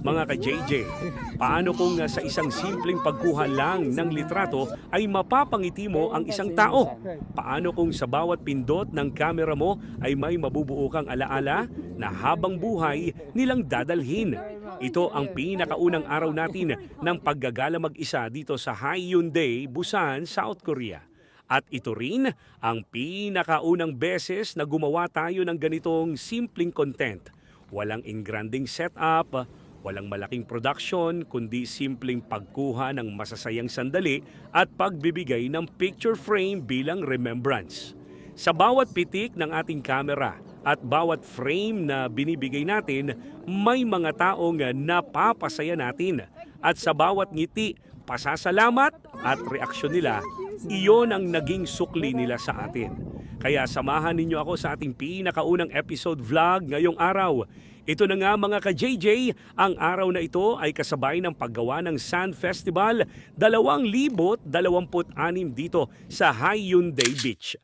Mga ka-JJ, paano kung sa isang simpleng pagkuha lang ng litrato ay mapapangiti mo ang isang tao? Paano kung sa bawat pindot ng kamera mo ay may mabubuo kang alaala na habang buhay nilang dadalhin? Ito ang pinakaunang araw natin ng paggagala mag-isa dito sa Haeundae, Busan, South Korea. At ito rin ang pinakaunang beses na gumawa tayo ng ganitong simpleng content. Walang engranding setup, walang malaking production, kundi simpleng pagkuha ng masasayang sandali at pagbibigay ng picture frame bilang remembrance. Sa bawat pitik ng ating kamera at bawat frame na binibigay natin, may mga taong napapasaya natin. At sa bawat ngiti, pasasalamat at reaksyon nila, iyon ang naging sukli nila sa atin. Kaya samahan ninyo ako sa ating pinakaunang episode vlog ngayong araw. Ito na nga mga ka-JJ, ang araw na ito ay kasabay ng paggawa ng Sand Festival 2026 dito sa Haeundae Beach.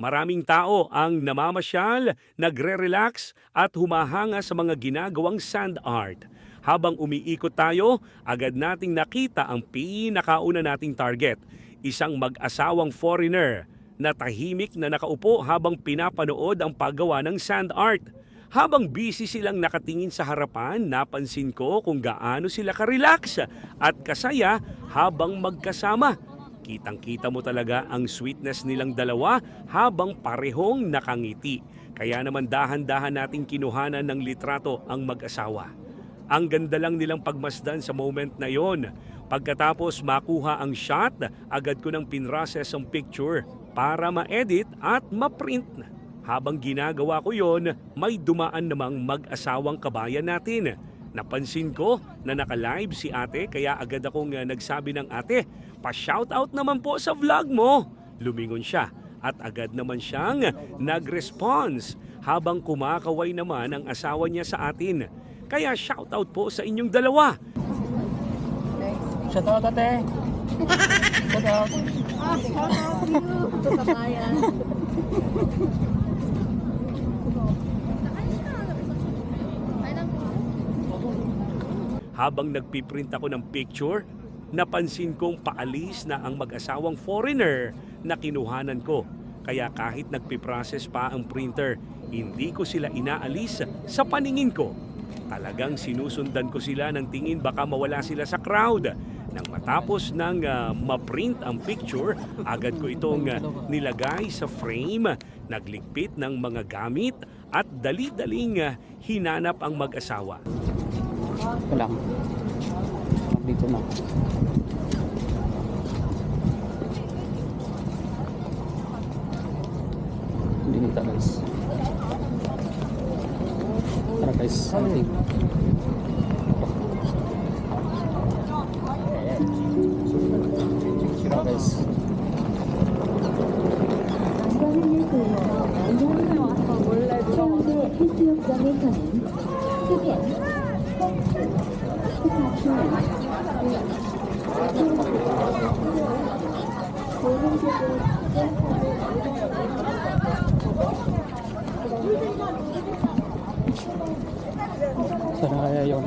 Maraming tao ang namamasyal, nagre-relax at humahanga sa mga ginagawang sand art. Habang umiikot tayo, agad nating nakita ang pinakauna nating target, isang mag-asawang foreigner na tahimik na nakaupo habang pinapanood ang paggawa ng sand art. Habang busy silang nakatingin sa harapan, napansin ko kung gaano sila ka-relax at kasaya habang magkasama. Kitang-kita mo talaga ang sweetness nilang dalawa habang parehong nakangiti. Kaya naman dahan-dahan nating kinuhanan ng litrato ang mag-asawa. Ang ganda lang nilang pagmasdan sa moment na yon. Pagkatapos makuha ang shot, agad ko nang pinrocess ang picture para ma-edit at ma-print. Habang ginagawa ko yon, may dumaan namang mag-asawang kabayan natin. Napansin ko na naka-live si ate kaya agad akong nagsabi ng ate, pa-shoutout naman po sa vlog mo. Lumingon siya at agad naman siyang nag-response habang kumakaway naman ang asawa niya sa atin. Kaya shoutout po sa inyong dalawa. Shoutout ate. Shoutout. Shoutout you to kabayan. Habang nagpiprint ako ng picture, napansin kong paalis na ang mag-asawang foreigner na kinuhanan ko. Kaya kahit nagpiprocess pa ang printer, hindi ko sila inaalis sa paningin ko. Talagang sinusundan ko sila ng tingin baka mawala sila sa crowd. Nang matapos ng ma-print ang picture, agad ko itong nilagay sa frame, nagligpit ng mga gamit at dali-daling hinanap ang mag-asawa. Ito lang. Dito na. Hindi nita guys. Tara guys, something. Tara guys. Sana kaya yun.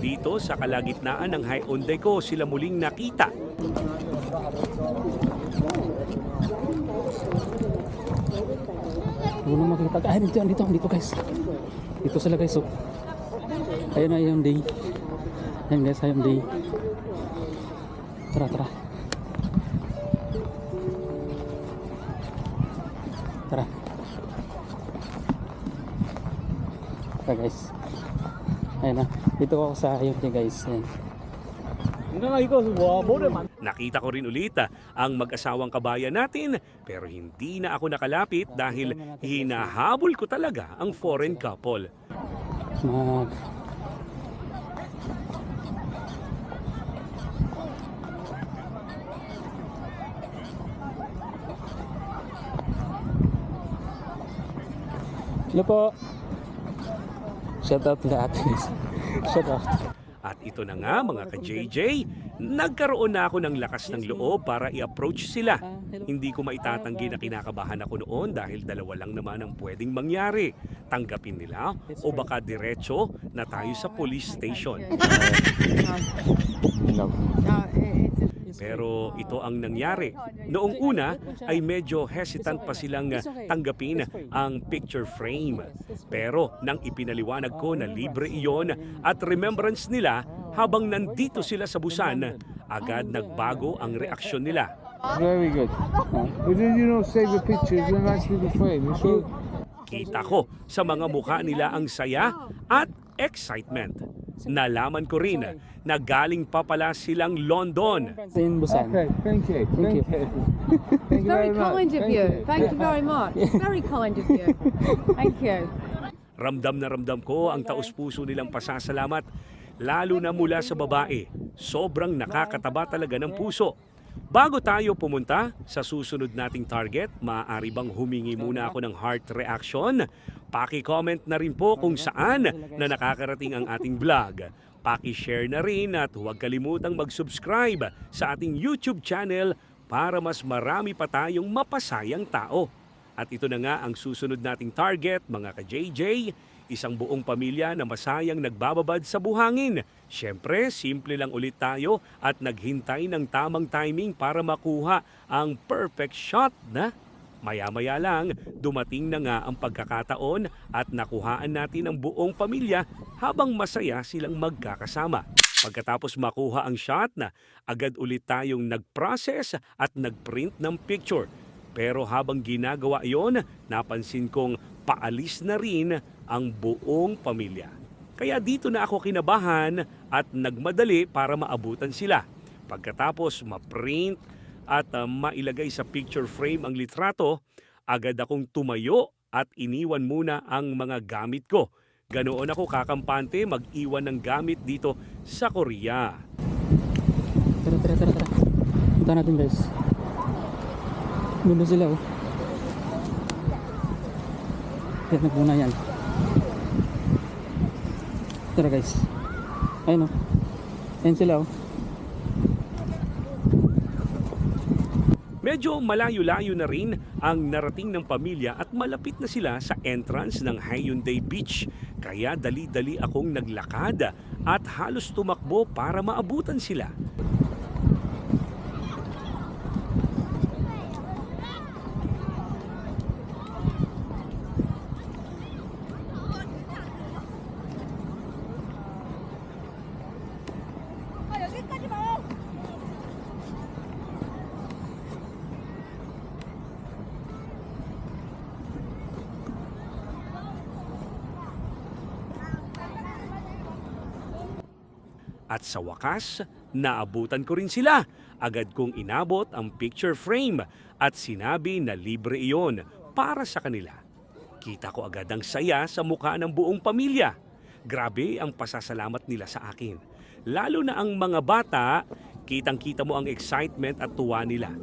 Dito sa kalagitnaan ng Haeundae ko sila muling nakita. Wala makita. Ah, dito guys. Dito sila guys. Oh. Ayun na yung day. Ayun guys, ayun day. Tara. Tara guys. Ayun na. Dito ako sa ayun day guys. Ayun. Nakita ko rin ulit ang mag-asawang kabayan natin pero hindi na ako nakalapit dahil hinahabol ko talaga ang foreign couple. Hello po. Shoutout lahat guys. Shoutout. At ito na nga mga ka-JJ, Nagkaroon na ako ng lakas ng loob para i-approach sila. Hindi ko maitatanggi na kinakabahan ako noon dahil dalawa lang naman ang pwedeng mangyari. Tanggapin nila o baka diretso na tayo sa police station. No. Pero ito ang nangyari. Noong una ay medyo hesitant pa silang tanggapin ang picture frame. Pero nang ipinaliwanag ko na libre iyon at remembrance nila habang nandito sila sa Busan, agad nagbago ang reaksyon nila. Very good. But then you don't save the pictures and actually the frame. You should. Kita ko sa mga mukha nila ang saya at excitement. Nalaman ko rin na galing pa pala silang London. In Busan. Okay, thank you. Thank you. Thank you Very very much. kind of you. Thank you very much. Very kind of you. Thank you. Ramdam na ramdam ko ang taos-puso nilang pasasalamat, lalo na mula sa babae. Sobrang nakakataba talaga ng puso. Bago tayo pumunta sa susunod nating target, maaari bang humingi muna ako ng heart reaction? Paki-comment na rin po kung saan na nakakarating ang ating vlog. Paki-share na rin at huwag kalimutang mag-subscribe sa ating YouTube channel para mas marami pa tayong mapasayang tao. At ito na nga ang susunod nating target, mga ka-JJ. Isang buong pamilya na masayang nagbababad sa buhangin. Siyempre, simple lang ulit tayo at naghintay ng tamang timing para makuha ang perfect shot na. Maya-maya lang, dumating na nga ang pagkakataon at nakuhaan natin ang buong pamilya habang masaya silang magkakasama. Pagkatapos makuha ang shot na, agad ulit tayong nag-process at nag-print ng picture. Pero habang ginagawa iyon, napansin kong paalis na rin ang buong pamilya. Kaya dito na ako kinabahan at nagmadali para maabutan sila. Pagkatapos ma-print at mailagay sa picture frame ang litrato, agad akong tumayo at iniwan muna ang mga gamit ko. Ganoon ako kakampante mag-iwan ng gamit dito sa Korea. Tara. Punta natin guys. Gundo sila oh. Kaya nagmuna yan. Tara guys. Ayun oh. Ayun sila oh. Medyo malayo-layo na rin ang narating ng pamilya at malapit na sila sa entrance ng Hyundai Beach. Kaya dali-dali akong naglakad at halos tumakbo para maabutan sila. At sa wakas, naabutan ko rin sila. Agad kong inabot ang picture frame at sinabi na libre iyon para sa kanila. Kita ko agad ang saya sa mukha ng buong pamilya. Grabe ang pasasalamat nila sa akin. Lalo na ang mga bata, kitang-kita mo ang excitement at tuwa nila.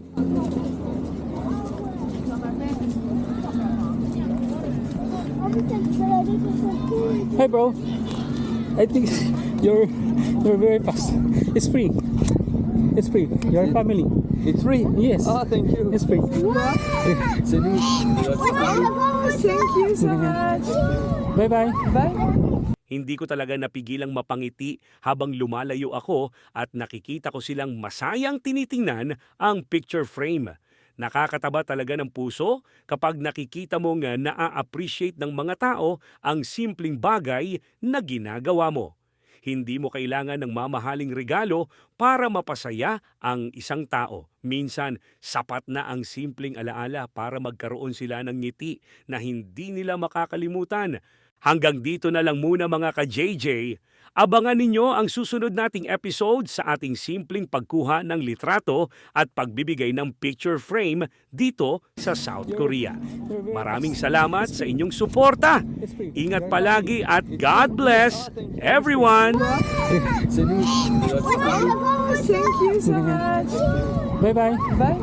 Hey bro. I think you're very fast. It's free. It's free. Your family. It's free. Yes. Oh, thank you. It's free. Thank you so much. Bye-bye. Bye. Hindi ko talaga napigilang mapangiti habang lumalayo ako at nakikita ko silang masayang tinitingnan ang picture frame. Nakakataba talaga ng puso kapag nakikita mong na-appreciate ng mga tao ang simpleng bagay na ginagawa mo. Hindi mo kailangan ng mamahaling regalo para mapasaya ang isang tao. Minsan, sapat na ang simpleng alaala para magkaroon sila ng ngiti na hindi nila makakalimutan. Hanggang dito na lang muna mga ka-JJ. Abangan ninyo ang susunod nating episode sa ating simpleng pagkuha ng litrato at pagbibigay ng picture frame dito sa South Korea. Maraming salamat sa inyong suporta. Ingat palagi at God bless everyone! Thank you so much. Bye-bye. Bye.